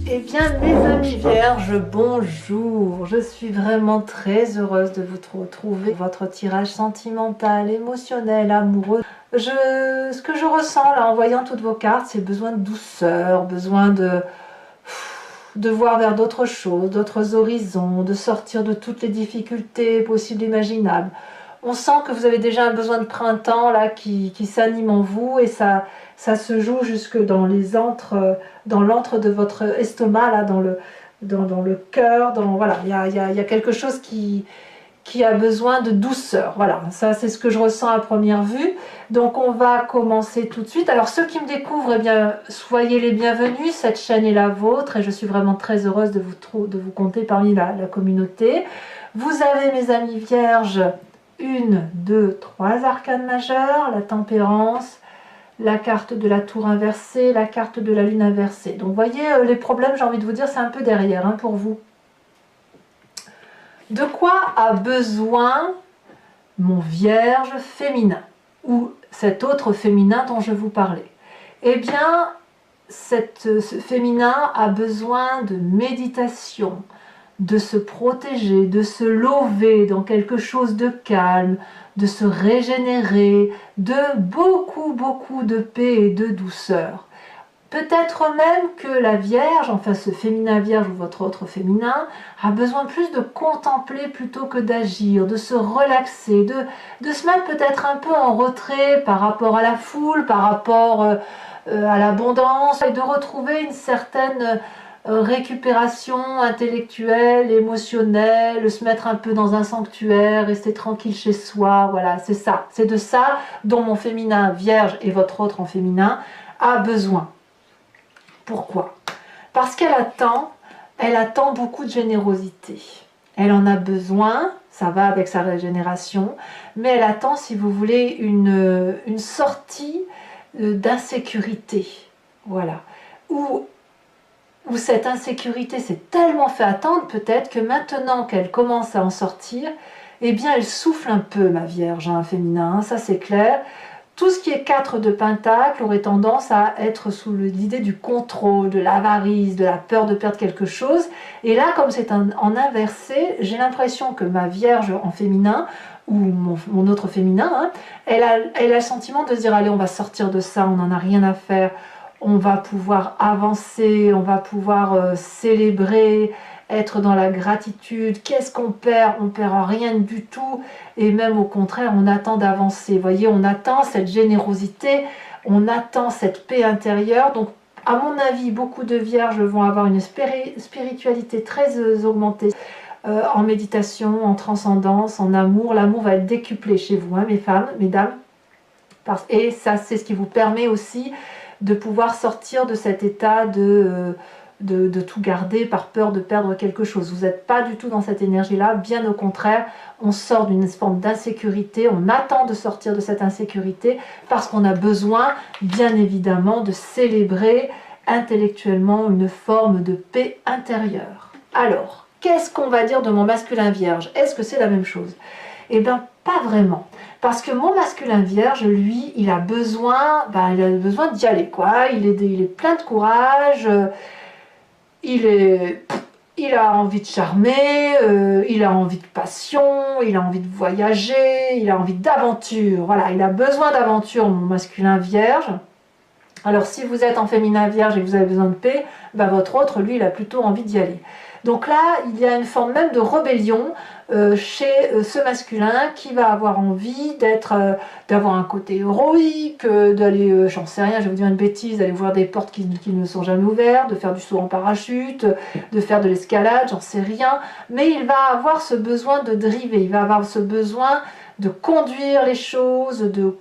Eh bien, mes amis vierges, bonjour. Je suis vraiment très heureuse de vous retrouver. Votre tirage sentimental, émotionnel, amoureux. Ce que je ressens là en voyant toutes vos cartes, c'est besoin de douceur, besoin de voir vers d'autres choses, d'autres horizons, de sortir de toutes les difficultés possibles et imaginables. On sent que vous avez déjà un besoin de printemps là qui s'anime en vous et ça se joue jusque dans dans l'antre de votre estomac, là, dans le cœur, voilà, il y a quelque chose qui a besoin de douceur. Voilà, ça c'est ce que je ressens à première vue. Donc on va commencer tout de suite. Alors ceux qui me découvrent, eh bien, soyez les bienvenus, cette chaîne est la vôtre et je suis vraiment très heureuse de vous compter parmi la communauté. Vous avez, mes amis vierges, 1, 2, 3 arcanes majeures, la tempérance, la carte de la tour inversée, la carte de la lune inversée. Donc vous voyez, les problèmes, j'ai envie de vous dire, c'est un peu derrière pour vous. De quoi a besoin mon vierge féminin ou cet autre féminin dont je vous parlais? Eh bien, ce féminin a besoin de méditation, de se protéger, de se lever dans quelque chose de calme, de se régénérer, de beaucoup de paix et de douceur. Peut-être même que la Vierge, enfin ce féminin Vierge ou votre autre féminin, a besoin plus de contempler plutôt que d'agir, de se relaxer, de se mettre peut-être un peu en retrait par rapport à la foule, par rapport à l'abondance, et de retrouver une certaine récupération intellectuelle, émotionnelle, se mettre un peu dans un sanctuaire, rester tranquille chez soi, voilà, c'est ça. C'est de ça dont mon féminin Vierge et votre autre en féminin a besoin. Pourquoi? Parce qu'elle attend beaucoup de générosité. Elle en a besoin, ça va avec sa régénération, mais elle attend, si vous voulez, une sortie d'insécurité. Voilà. Où cette insécurité s'est tellement fait attendre, peut-être que maintenant qu'elle commence à en sortir, eh bien elle souffle un peu, ma Vierge, féminin, ça c'est clair. Tout ce qui est 4 de Pentacle aurait tendance à être sous l'idée du contrôle, de l'avarice, de la peur de perdre quelque chose. Et là, comme c'est en inversé, j'ai l'impression que ma Vierge en féminin, ou mon autre féminin, elle a le sentiment de se dire, allez, on va sortir de ça, on n'en a rien à faire, on va pouvoir avancer, on va pouvoir célébrer, être dans la gratitude. Qu'est-ce qu'on perd? On perd rien du tout, et même au contraire, on attend d'avancer. Vous voyez, on attend cette générosité, on attend cette paix intérieure. Donc, à mon avis, beaucoup de vierges vont avoir une spiritualité très augmentée en méditation, en transcendance, en amour. L'amour va être décuplé chez vous, mes femmes, mesdames. Et ça, c'est ce qui vous permet aussi de pouvoir sortir de cet état de tout garder par peur de perdre quelque chose. Vous n'êtes pas du tout dans cette énergie-là, bien au contraire, on sort d'une forme d'insécurité, on attend de sortir de cette insécurité parce qu'on a besoin, bien évidemment, de célébrer intellectuellement une forme de paix intérieure. Alors, qu'est-ce qu'on va dire de mon masculin vierge? Est-ce que c'est la même chose? Eh bien, pas vraiment. Parce que mon masculin vierge, lui, il a besoin d'y aller, quoi. Il est plein de courage, il a envie de charmer, il a envie de passion, il a envie de voyager, il a envie d'aventure. Voilà, il a besoin d'aventure, mon masculin vierge. Alors, si vous êtes en féminin vierge et que vous avez besoin de paix, votre autre, lui, il a plutôt envie d'y aller. Donc là, il y a une forme même de rébellion chez ce masculin qui va avoir envie d'avoir un côté héroïque, d'aller, j'en sais rien, je vais vous dire une bêtise, d'aller ouvrir des portes qui ne sont jamais ouvertes, de faire du saut en parachute, de faire de l'escalade, j'en sais rien. Mais il va avoir ce besoin de driver, il va avoir ce besoin de conduire les choses, de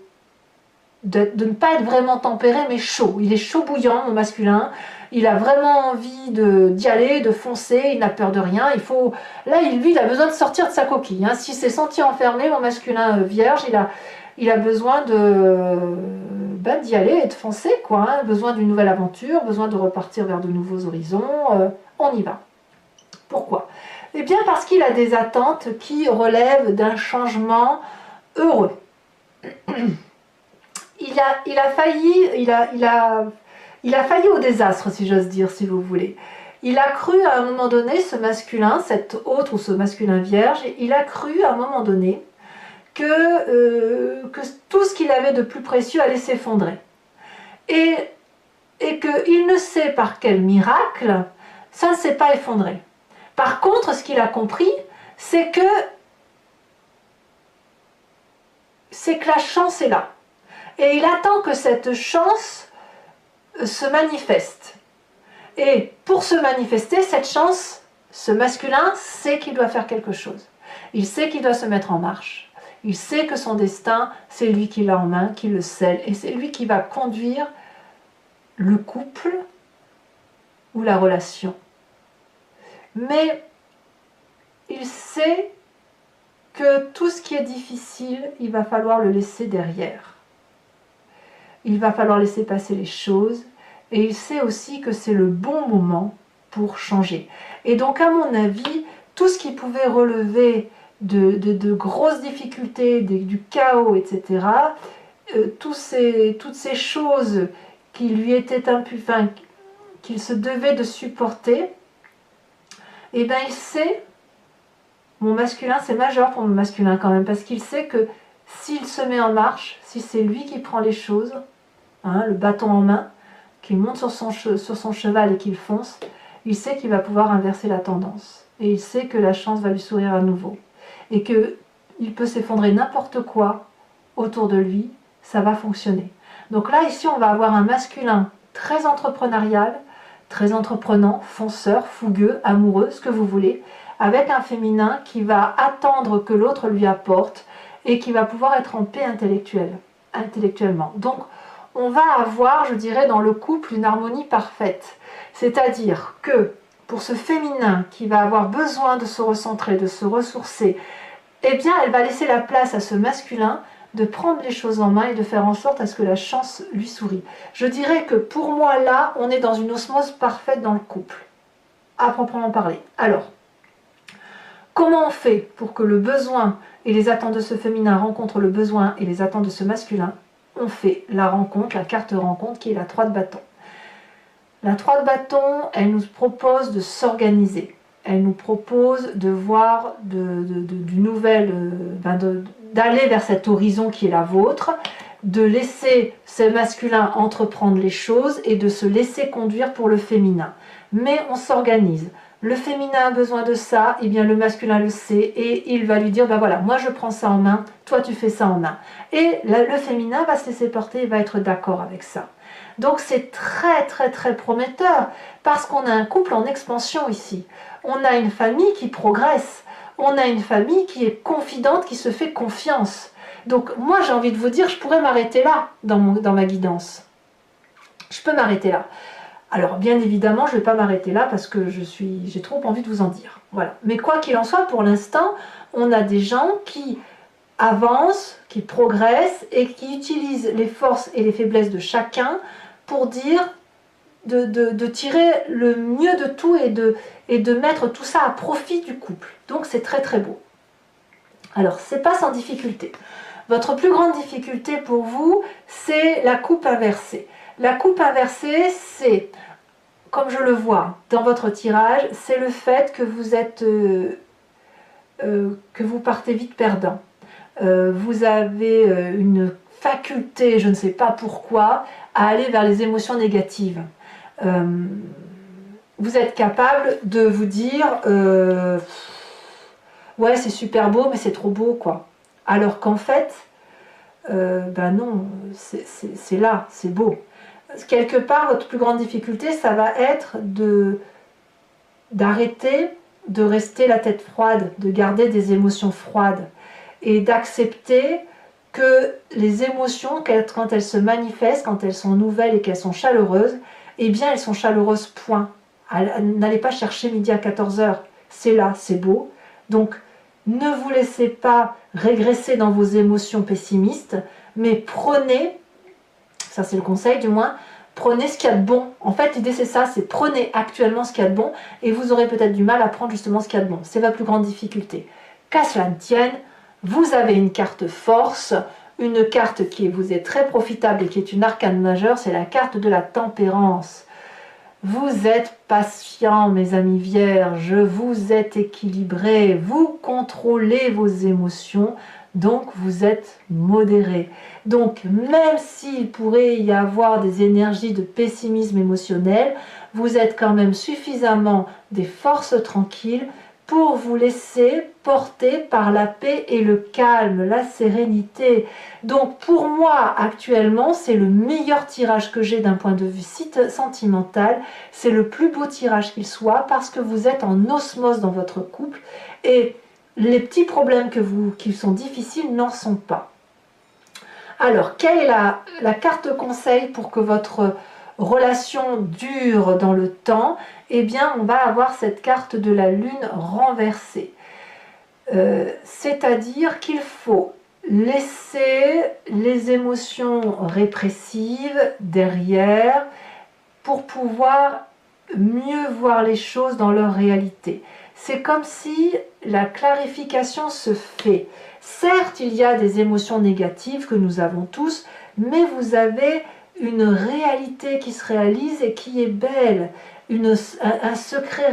ne pas être vraiment tempéré mais chaud. Il est chaud bouillant, mon masculin. Il a vraiment envie d'y aller, de foncer, il n'a peur de rien. Là, il a besoin de sortir de sa coquille. S'il s'est senti enfermé, mon masculin vierge, il a besoin d'y aller et de foncer, quoi. Besoin d'une nouvelle aventure, besoin de repartir vers de nouveaux horizons. On y va. Pourquoi? Eh bien, parce qu'il a des attentes qui relèvent d'un changement heureux. Il a failli au désastre, si j'ose dire, si vous voulez. Il a cru à un moment donné, ce masculin, cet autre ou ce masculin vierge, il a cru à un moment donné que tout ce qu'il avait de plus précieux allait s'effondrer. Et qu'il ne sait par quel miracle, ça ne s'est pas effondré. Par contre, ce qu'il a compris, c'est que la chance est là. Et il attend que cette chance se manifeste. Et pour se manifester, cette chance, ce masculin sait qu'il doit faire quelque chose. Il sait qu'il doit se mettre en marche. Il sait que son destin, c'est lui qui l'a en main, qui le scelle. Et c'est lui qui va conduire le couple ou la relation. Mais il sait que tout ce qui est difficile, il va falloir le laisser derrière. Il va falloir laisser passer les choses. Et il sait aussi que c'est le bon moment pour changer. Et donc, à mon avis, tout ce qui pouvait relever de grosses difficultés, du chaos, etc., toutes ces choses qui lui étaient enfin, qu'il se devait de supporter, et bien il sait, mon masculin, c'est majeur pour mon masculin quand même, parce qu'il sait que s'il se met en marche, si c'est lui qui prend les choses, hein, le bâton en main, qu'il monte sur son cheval et qu'il fonce, il sait qu'il va pouvoir inverser la tendance. Et il sait que la chance va lui sourire à nouveau. Et qu'il peut s'effondrer n'importe quoi autour de lui, ça va fonctionner. Donc là, ici, on va avoir un masculin très entrepreneurial, très entreprenant, fonceur, fougueux, amoureux, ce que vous voulez, avec un féminin qui va attendre que l'autre lui apporte et qui va pouvoir être en paix intellectuellement. Donc, on va avoir, je dirais, dans le couple une harmonie parfaite. C'est-à-dire que pour ce féminin qui va avoir besoin de se recentrer, de se ressourcer, eh bien, elle va laisser la place à ce masculin de prendre les choses en main et de faire en sorte à ce que la chance lui sourie. Je dirais que pour moi, là, on est dans une osmose parfaite dans le couple, à proprement parler. Alors, comment on fait pour que le besoin et les attentes de ce féminin rencontrent le besoin et les attentes de ce masculin? On fait la rencontre, la carte rencontre qui est la 3 de bâton. La 3 de bâton, elle nous propose de s'organiser. Elle nous propose de voir du nouvel, d'aller vers cet horizon qui est la vôtre, de laisser ce masculin entreprendre les choses et de se laisser conduire pour le féminin. Mais on s'organise. Le féminin a besoin de ça, et bien le masculin le sait et il va lui dire, ben voilà, moi je prends ça en main, toi tu fais ça en main. Et le féminin va se laisser porter et va être d'accord avec ça. Donc c'est très très très prometteur parce qu'on a un couple en expansion ici. On a une famille qui progresse, on a une famille qui est confidente, qui se fait confiance. Donc moi j'ai envie de vous dire, je pourrais m'arrêter là dans ma guidance. Je peux m'arrêter là. Alors bien évidemment, je ne vais pas m'arrêter là parce que j'ai trop envie de vous en dire. Voilà. Mais quoi qu'il en soit, pour l'instant, on a des gens qui avancent, qui progressent et qui utilisent les forces et les faiblesses de chacun pour dire de tirer le mieux de tout et de mettre tout ça à profit du couple. Donc c'est très très beau. Alors c'est pas sans difficulté. Votre plus grande difficulté pour vous, c'est la coupe inversée. La coupe inversée, c'est, comme je le vois dans votre tirage, c'est le fait que vous partez vite perdant. Vous avez une faculté, je ne sais pas pourquoi, à aller vers les émotions négatives. Vous êtes capable de vous dire ouais, c'est super beau, mais c'est trop beau, quoi. Alors qu'en fait, ben non, c'est là, c'est beau. Quelque part, votre plus grande difficulté, ça va être d'arrêter de rester la tête froide, de garder des émotions froides et d'accepter que les émotions, quand elles se manifestent, quand elles sont nouvelles et qu'elles sont chaleureuses, eh bien elles sont chaleureuses, point. N'allez pas chercher midi à 14h, c'est là, c'est beau. Donc ne vous laissez pas régresser dans vos émotions pessimistes, mais prenez, ça c'est le conseil du moins, prenez ce qu'il y a de bon. En fait, l'idée c'est ça, c'est prenez actuellement ce qu'il y a de bon et vous aurez peut-être du mal à prendre justement ce qu'il y a de bon. C'est votre plus grande difficulté. Qu'à cela ne tienne, vous avez une carte force, une carte qui vous est très profitable et qui est une arcane majeure, c'est la carte de la tempérance. Vous êtes patient, mes amis vierges, vous êtes équilibrés, vous contrôlez vos émotions, donc vous êtes modérés. Donc même s'il pourrait y avoir des énergies de pessimisme émotionnel, vous êtes quand même suffisamment des forces tranquilles pour vous laisser porter par la paix et le calme, la sérénité. Donc pour moi, actuellement, c'est le meilleur tirage que j'ai d'un point de vue sentimental. C'est le plus beau tirage qu'il soit parce que vous êtes en osmose dans votre couple et les petits problèmes qui sont difficiles n'en sont pas. Alors, quelle est la carte conseil pour que votre relation dure dans le temps? Eh bien, on va avoir cette carte de la lune renversée. C'est-à-dire qu'il faut laisser les émotions répressives derrière pour pouvoir mieux voir les choses dans leur réalité. C'est comme si la clarification se fait. Certes, il y a des émotions négatives que nous avons tous, mais vous avez une réalité qui se réalise et qui est belle. Un secret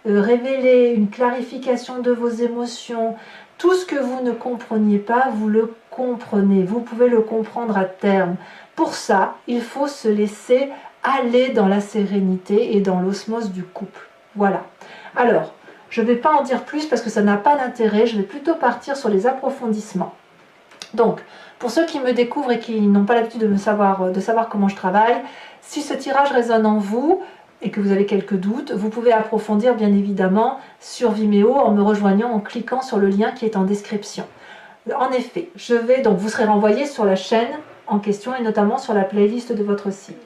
révélé, une clarification de vos émotions. Tout ce que vous ne compreniez pas, vous le comprenez. Vous pouvez le comprendre à terme. Pour ça, il faut se laisser aller dans la sérénité et dans l'osmose du couple. Voilà. Alors, je ne vais pas en dire plus parce que ça n'a pas d'intérêt. Je vais plutôt partir sur les approfondissements. Donc, pour ceux qui me découvrent et qui n'ont pas l'habitude de savoir comment je travaille, si ce tirage résonne en vous et que vous avez quelques doutes, vous pouvez approfondir bien évidemment sur Vimeo en me rejoignant en cliquant sur le lien qui est en description. En effet, vous serez renvoyé sur la chaîne en question et notamment sur la playlist de votre signe.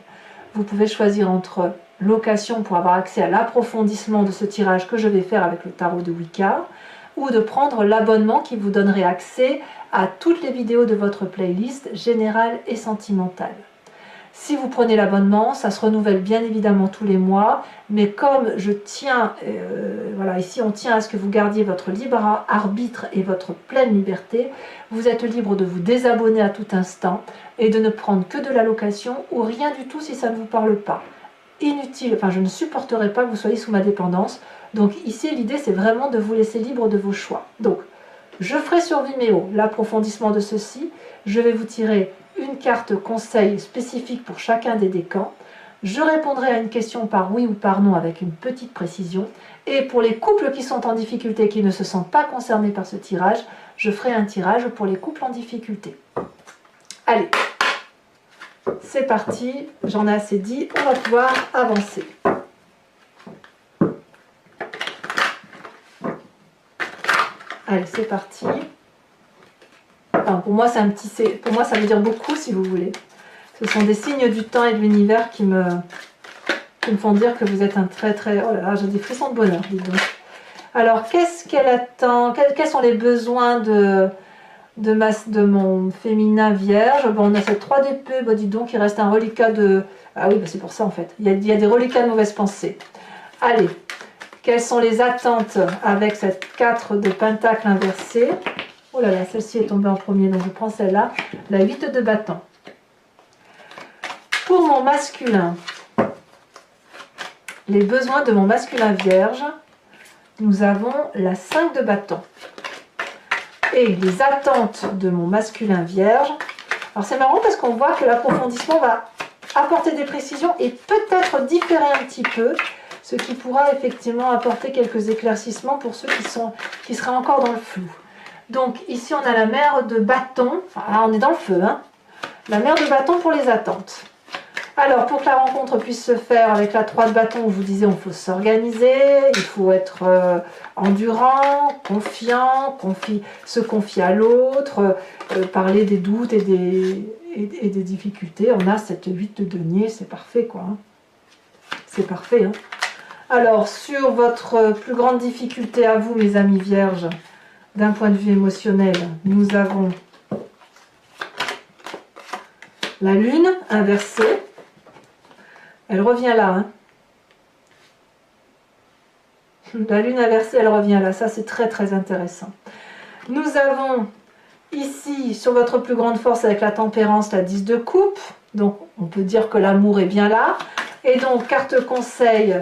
Vous pouvez choisir entre location pour avoir accès à l'approfondissement de ce tirage que je vais faire avec le tarot de Wicca, ou de prendre l'abonnement qui vous donnerait accès à toutes les vidéos de votre playlist générale et sentimentale. Si vous prenez l'abonnement, ça se renouvelle bien évidemment tous les mois, mais comme je tiens, voilà, ici on tient à ce que vous gardiez votre libre arbitre et votre pleine liberté, vous êtes libre de vous désabonner à tout instant et de ne prendre que de la location ou rien du tout si ça ne vous parle pas. Inutile, enfin je ne supporterai pas que vous soyez sous ma dépendance. Donc ici l'idée c'est vraiment de vous laisser libre de vos choix. Donc je ferai sur Vimeo l'approfondissement de ceci. Je vais vous tirer une carte conseil spécifique pour chacun des décans. Je répondrai à une question par oui ou par non avec une petite précision. Et pour les couples qui sont en difficulté et qui ne se sentent pas concernés par ce tirage, je ferai un tirage pour les couples en difficulté. Allez, c'est parti, j'en ai assez dit, on va pouvoir avancer. Allez, c'est parti. Enfin, pour moi, ça veut dire beaucoup, si vous voulez. Ce sont des signes du temps et de l'univers qui me font dire que vous êtes un très... Oh là là, j'ai des frissons de bonheur, dites donc. Alors, qu'est-ce qu'elle attend? Quels sont les besoins de mon féminin vierge? Bon, on a cette 3 d'épée, bah, dites donc, il reste un reliquat de... Ah oui, bah, c'est pour ça, en fait. Il y a des reliquats de mauvaises pensées. Allez, quelles sont les attentes avec cette 4 de pentacle inversée? Oh là là, celle-ci est tombée en premier, donc je prends celle-là. La 8 de bâton. Pour mon masculin, les besoins de mon masculin vierge, nous avons la 5 de bâton. Et les attentes de mon masculin vierge. Alors c'est marrant parce qu'on voit que l'approfondissement va apporter des précisions et peut-être différer un petit peu, ce qui pourra effectivement apporter quelques éclaircissements pour ceux qui seraient encore dans le flou. Donc ici on a la mère de bâton, enfin là on est dans le feu, hein. La mère de bâton pour les attentes. Alors pour que la rencontre puisse se faire avec la 3 de bâton, je vous disais on faut s'organiser, il faut être endurant, confiant, se confier à l'autre, parler des doutes et des difficultés. On a cette 8 de denier, c'est parfait quoi. Hein. C'est parfait. Hein. Alors sur votre plus grande difficulté à vous mes amis vierges, d'un point de vue émotionnel, nous avons la lune inversée. Elle revient là. Hein. La lune inversée, elle revient là. Ça, c'est très très intéressant. Nous avons ici, sur votre plus grande force avec la tempérance, la 10 de coupe. Donc on peut dire que l'amour est bien là. Et donc carte conseil,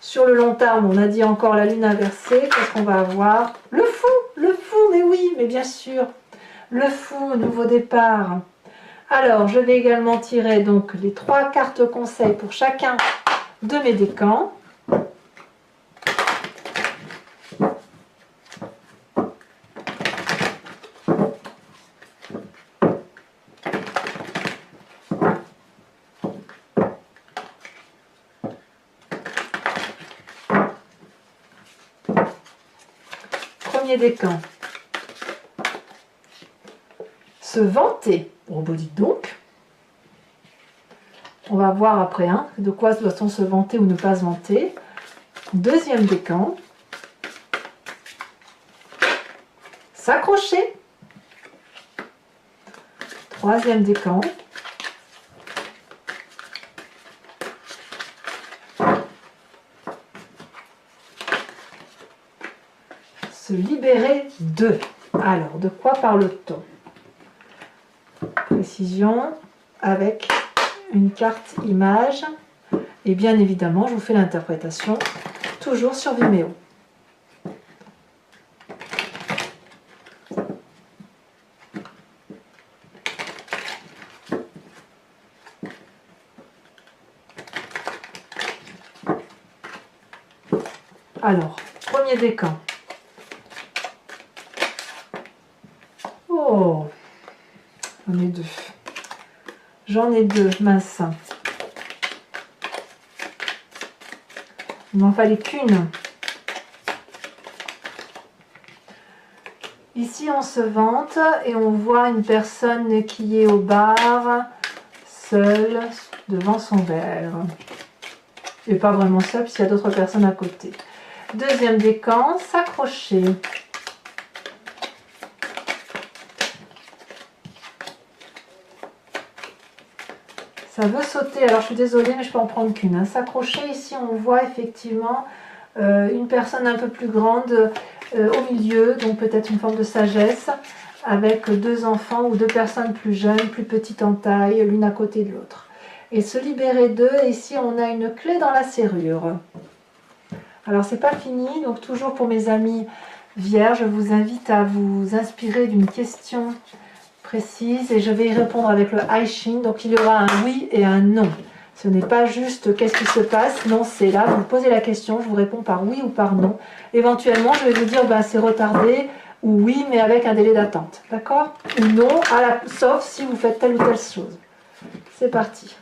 sur le long terme, on a dit encore la lune inversée. Qu'est-ce qu'on va avoir? Le fou, mais oui, mais bien sûr. Le fou, nouveau départ. Alors, je vais également tirer donc les 3 cartes conseils pour chacun de mes décans. Premier décan. Se vanter. Bon, bah, dites donc. On va voir après de quoi doit-on se vanter ou ne pas se vanter. Deuxième décan. S'accrocher. Troisième décan. Se libérer d'eux. Alors, de quoi parle-t-on? Précision avec une carte image. Et bien évidemment, je vous fais l'interprétation toujours sur Vimeo. Alors, premier décan. Oh, j'en ai deux. J'en ai deux, mince. Il m'en fallait qu'une. Ici, on se vante et on voit une personne qui est au bar, seule, devant son verre. Et pas vraiment seule, puisqu'il y a d'autres personnes à côté. Deuxième décan, s'accrocher. Ça veut sauter, alors je suis désolée, mais je peux en prendre qu'une. S'accrocher, ici, on voit effectivement une personne un peu plus grande au milieu, donc peut-être une forme de sagesse, avec 2 enfants ou 2 personnes plus jeunes, plus petites en taille, l'une à côté de l'autre. Et se libérer d'eux, ici, on a une clé dans la serrure. Alors, c'est pas fini, donc toujours pour mes amis vierges, je vous invite à vous inspirer d'une question précise et je vais y répondre avec le I Ching. Donc il y aura un oui et un non. Ce n'est pas juste qu'est-ce qui se passe, non, c'est là, vous me posez la question, je vous réponds par oui ou par non. Éventuellement, je vais vous dire c'est retardé ou oui, mais avec un délai d'attente, d'accord? Ou non, sauf si vous faites telle ou telle chose. C'est parti.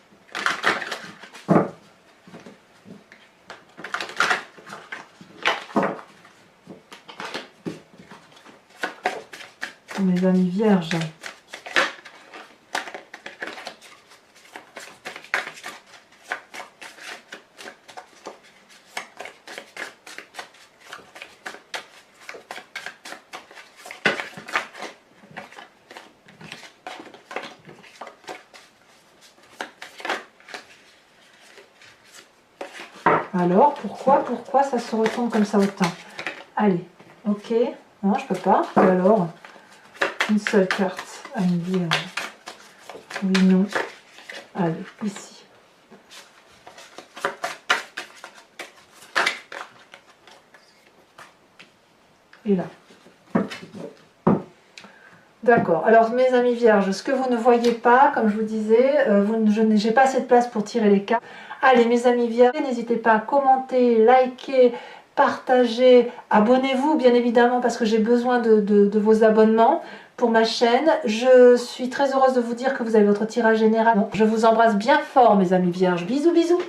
Pour mes amis vierges. Alors, pourquoi ça se retourne comme ça autant? Allez, ok, non, je peux pas. Et alors, une seule carte à me dire oui, non. Allez, ici. Et là. D'accord. Alors, mes amis vierges, ce que vous ne voyez pas, comme je vous disais, je n'ai pas assez de place pour tirer les cartes. Allez, mes amis vierges, n'hésitez pas à commenter, liker, partager, abonnez-vous, bien évidemment, parce que j'ai besoin de vos abonnements pour ma chaîne. Je suis très heureuse de vous dire que vous avez votre tirage général. Je vous embrasse bien fort, mes amis vierges. Bisous, bisous.